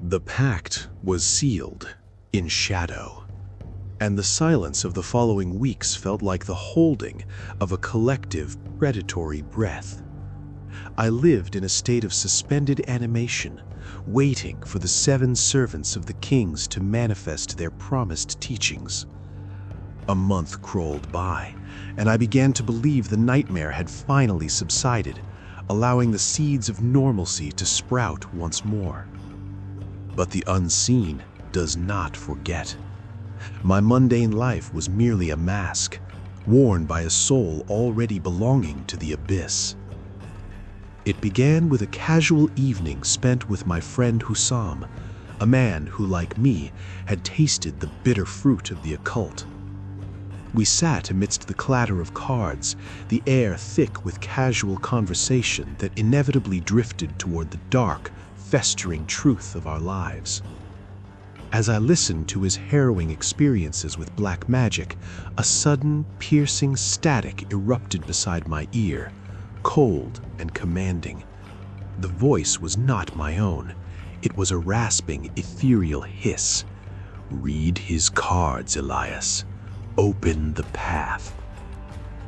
The pact was sealed in shadow, and the silence of the following weeks felt like the holding of a collective predatory breath. I lived in a state of suspended animation, waiting for the 7 servants of the kings to manifest their promised teachings. A month crawled by, and I began to believe the nightmare had finally subsided, allowing the seeds of normalcy to sprout once more. But the unseen does not forget. My mundane life was merely a mask, worn by a soul already belonging to the abyss. It began with a casual evening spent with my friend Hussam, a man who, like me, had tasted the bitter fruit of the occult. We sat amidst the clatter of cards, the air thick with casual conversation that inevitably drifted toward the dark, festering truth of our lives. As I listened to his harrowing experiences with black magic, a sudden, piercing static erupted beside my ear, cold and commanding. The voice was not my own. It was a rasping, ethereal hiss. "Read his cards, Elias. Open the path."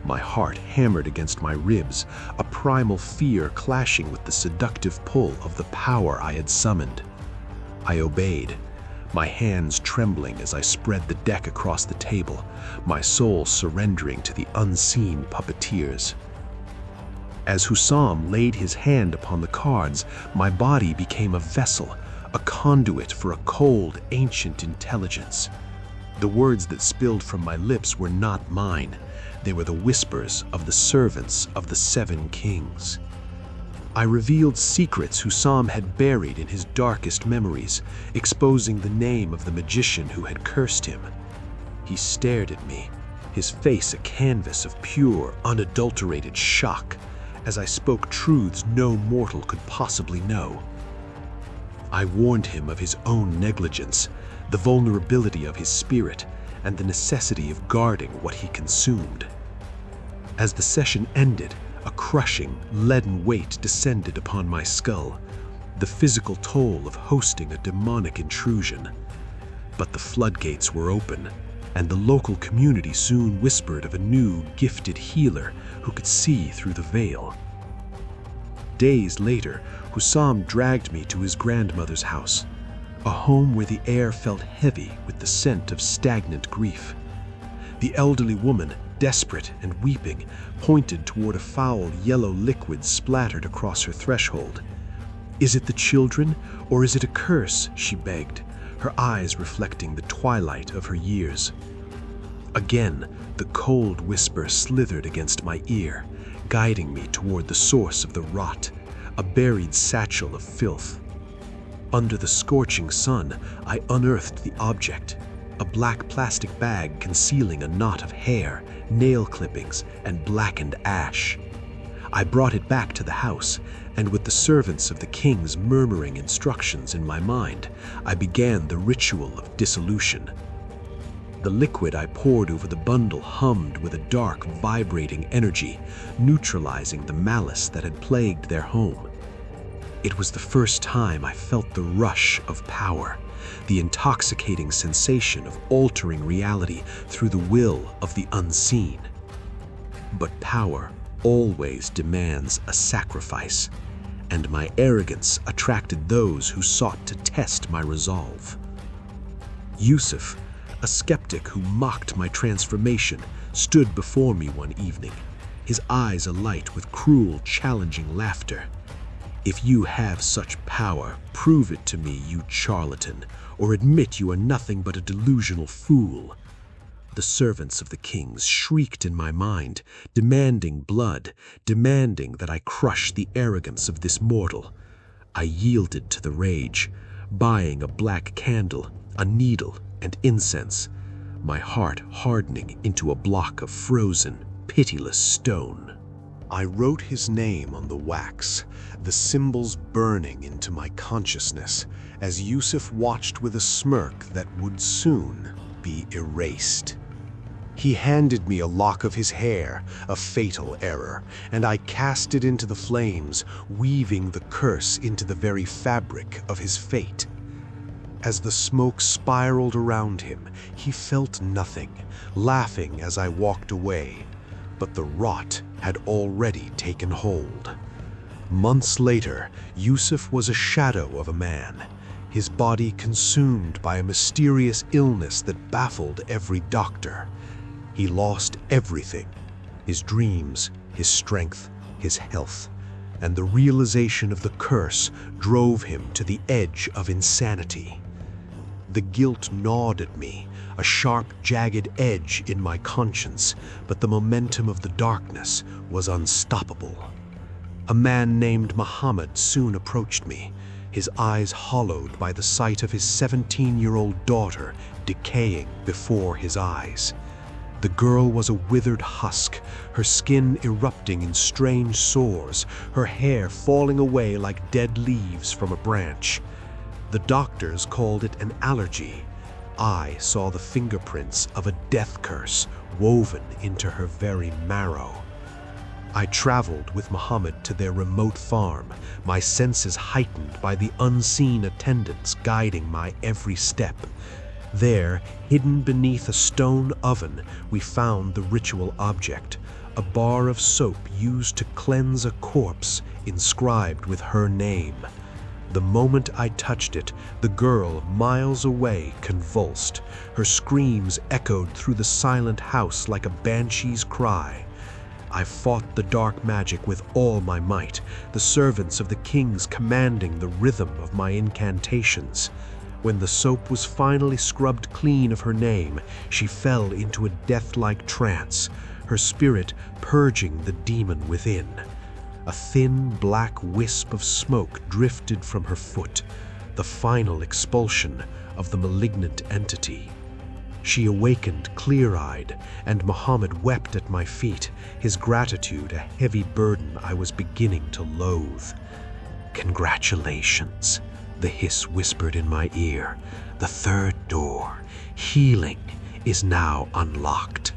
My heart hammered against my ribs, a primal fear clashing with the seductive pull of the power I had summoned. I obeyed, my hands trembling as I spread the deck across the table, my soul surrendering to the unseen puppeteers. As Hussam laid his hand upon the cards, my body became a vessel, a conduit for a cold, ancient intelligence. The words that spilled from my lips were not mine. They were the whispers of the servants of the 7 kings. I revealed secrets Hussam had buried in his darkest memories, exposing the name of the magician who had cursed him. He stared at me, his face a canvas of pure, unadulterated shock, as I spoke truths no mortal could possibly know. I warned him of his own negligence, the vulnerability of his spirit, and the necessity of guarding what he consumed. As the session ended, a crushing, leaden weight descended upon my skull, the physical toll of hosting a demonic intrusion. But the floodgates were open, and the local community soon whispered of a new, gifted healer who could see through the veil. Days later, Hussam dragged me to his grandmother's house, a home where the air felt heavy with the scent of stagnant grief. The elderly woman, desperate and weeping, pointed toward a foul yellow liquid splattered across her threshold. "Is it the children, or is it a curse?" she begged, her eyes reflecting the twilight of her years. Again, the cold whisper slithered against my ear, guiding me toward the source of the rot, a buried satchel of filth. Under the scorching sun, I unearthed the object, a black plastic bag concealing a knot of hair, nail clippings, and blackened ash. I brought it back to the house, and with the servants of the kings murmuring instructions in my mind, I began the ritual of dissolution. The liquid I poured over the bundle hummed with a dark, vibrating energy, neutralizing the malice that had plagued their home. It was the first time I felt the rush of power, the intoxicating sensation of altering reality through the will of the unseen. But power always demands a sacrifice, and my arrogance attracted those who sought to test my resolve. Yusuf, a skeptic who mocked my transformation, stood before me one evening, his eyes alight with cruel, challenging laughter. "If you have such power, prove it to me, you charlatan, or admit you are nothing but a delusional fool." The servants of the kings shrieked in my mind, demanding blood, demanding that I crush the arrogance of this mortal. I yielded to the rage, buying a black candle, a needle, and incense, my heart hardening into a block of frozen, pitiless stone. I wrote his name on the wax, the symbols burning into my consciousness as Yusuf watched with a smirk that would soon be erased. He handed me a lock of his hair, a fatal error, and I cast it into the flames, weaving the curse into the very fabric of his fate. As the smoke spiraled around him, he felt nothing, laughing as I walked away. But the rot had already taken hold. Months later, Yusuf was a shadow of a man, his body consumed by a mysterious illness that baffled every doctor. He lost everything: his dreams, his strength, his health, and the realization of the curse drove him to the edge of insanity. The guilt gnawed at me, a sharp, jagged edge in my conscience, but the momentum of the darkness was unstoppable. A man named Muhammad soon approached me, his eyes hollowed by the sight of his 17-year-old daughter decaying before his eyes. The girl was a withered husk, her skin erupting in strange sores, her hair falling away like dead leaves from a branch. The doctors called it an allergy. I saw the fingerprints of a death curse woven into her very marrow. I traveled with Muhammad to their remote farm, my senses heightened by the unseen attendants guiding my every step. There, hidden beneath a stone oven, we found the ritual object, a bar of soap used to cleanse a corpse inscribed with her name. The moment I touched it, the girl miles away convulsed. Her screams echoed through the silent house like a banshee's cry. I fought the dark magic with all my might, the servants of the kings commanding the rhythm of my incantations. When the soap was finally scrubbed clean of her name, she fell into a death-like trance, her spirit purging the demon within. A thin, black wisp of smoke drifted from her foot, the final expulsion of the malignant entity. She awakened clear-eyed, and Muhammad wept at my feet, his gratitude a heavy burden I was beginning to loathe. "Congratulations," the hiss whispered in my ear. "The third door, healing, is now unlocked."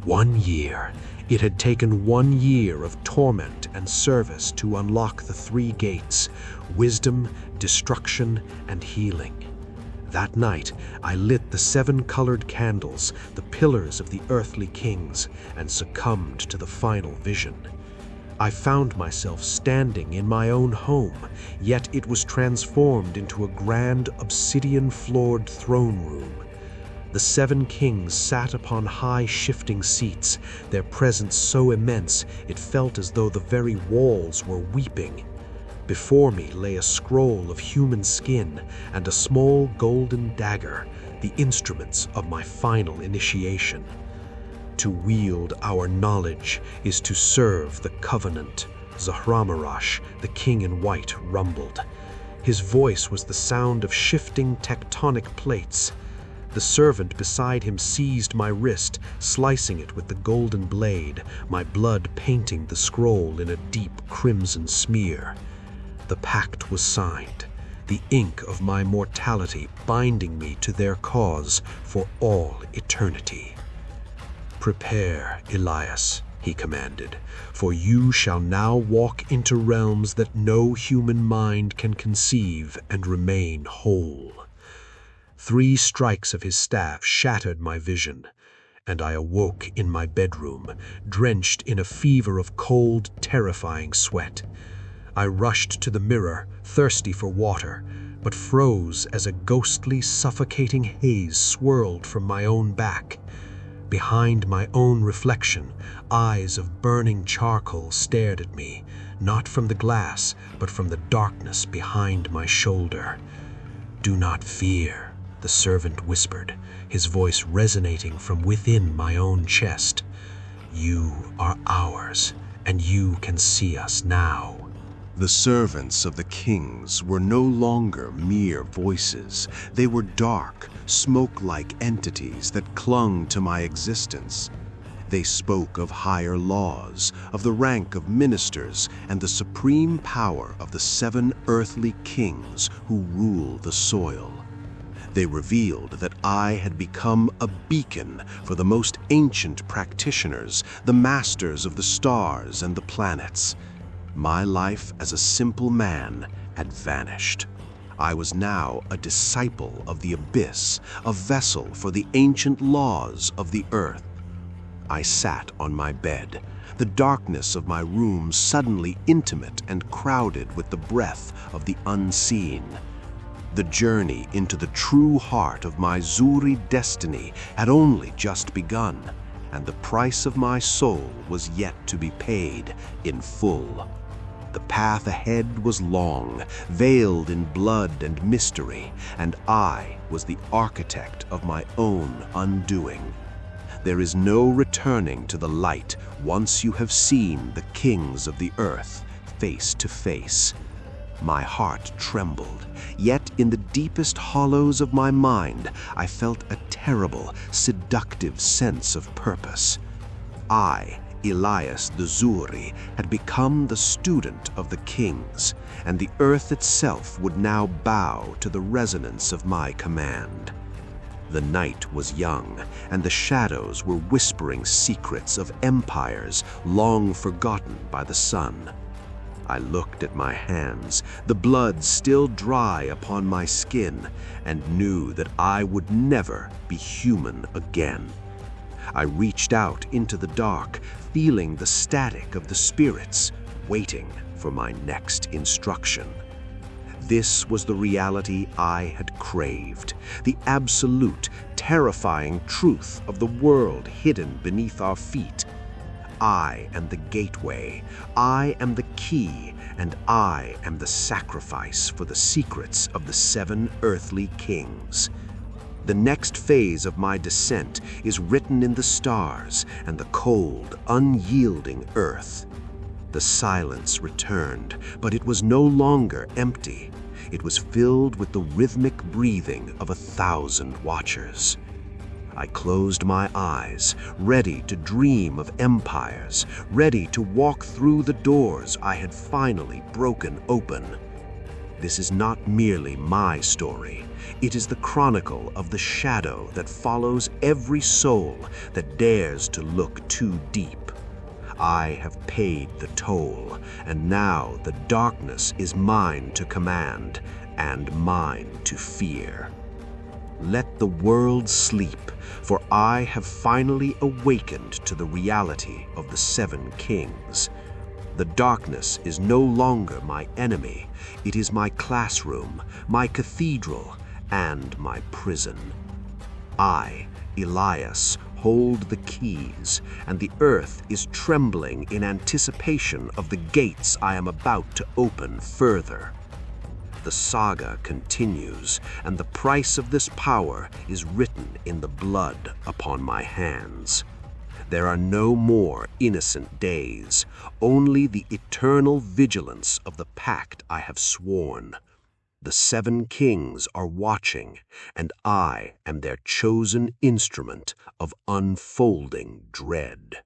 1 year. It had taken 1 year of torment and service to unlock the 3 gates: wisdom, destruction, and healing. That night, I lit the 7 colored candles, the pillars of the earthly kings, and succumbed to the final vision. I found myself standing in my own home, yet it was transformed into a grand obsidian-floored throne room. The 7 kings sat upon high shifting seats, their presence so immense it felt as though the very walls were weeping. Before me lay a scroll of human skin and a small golden dagger, the instruments of my final initiation. To wield our knowledge is to serve the covenant, Zahramarash, the king in white, rumbled. His voice was the sound of shifting tectonic plates. The servant beside him seized my wrist, slicing it with the golden blade, my blood painting the scroll in a deep crimson smear. The pact was signed, the ink of my mortality binding me to their cause for all eternity. "Prepare, Elias," he commanded, "for you shall now walk into realms that no human mind can conceive and remain whole." 3 strikes of his staff shattered my vision, and I awoke in my bedroom, drenched in a fever of cold, terrifying sweat. I rushed to the mirror, thirsty for water, but froze as a ghostly, suffocating haze swirled from my own back. Behind my own reflection, eyes of burning charcoal stared at me, not from the glass, but from the darkness behind my shoulder. "Do not fear," the servant whispered, his voice resonating from within my own chest. "You are ours, and you can see us now." The servants of the kings were no longer mere voices. They were dark, smoke-like entities that clung to my existence. They spoke of higher laws, of the rank of ministers, and the supreme power of the 7 earthly kings who rule the soil. They revealed that I had become a beacon for the most ancient practitioners, the masters of the stars and the planets. My life as a simple man had vanished. I was now a disciple of the abyss, a vessel for the ancient laws of the earth. I sat on my bed, the darkness of my room suddenly intimate and crowded with the breath of the unseen. The journey into the true heart of my Zuri destiny had only just begun, and the price of my soul was yet to be paid in full. The path ahead was long, veiled in blood and mystery, and I was the architect of my own undoing. There is no returning to the light once you have seen the kings of the earth face to face. My heart trembled, yet in the deepest hollows of my mind I felt a terrible, seductive sense of purpose. I, Elias the Zuri, had become the student of the kings, and the earth itself would now bow to the resonance of my command. The night was young, and the shadows were whispering secrets of empires long forgotten by the sun. I looked at my hands, the blood still dry upon my skin, and knew that I would never be human again. I reached out into the dark, feeling the static of the spirits, waiting for my next instruction. This was the reality I had craved, the absolute, terrifying truth of the world hidden beneath our feet. I am the gateway, I am the key, and I am the sacrifice for the secrets of the 7 earthly kings. The next phase of my descent is written in the stars and the cold, unyielding earth. The silence returned, but it was no longer empty. It was filled with the rhythmic breathing of 1,000 watchers. I closed my eyes, ready to dream of empires, ready to walk through the doors I had finally broken open. This is not merely my story. It is the chronicle of the shadow that follows every soul that dares to look too deep. I have paid the toll, and now the darkness is mine to command and mine to fear. Let the world sleep, for I have finally awakened to the reality of the 7 kings. The darkness is no longer my enemy. It is my classroom, my cathedral, and my prison. I, Elias, hold the keys, and the earth is trembling in anticipation of the gates I am about to open further. The saga continues, and the price of this power is written in the blood upon my hands. There are no more innocent days, only the eternal vigilance of the pact I have sworn. The 7 kings are watching, and I am their chosen instrument of unfolding dread.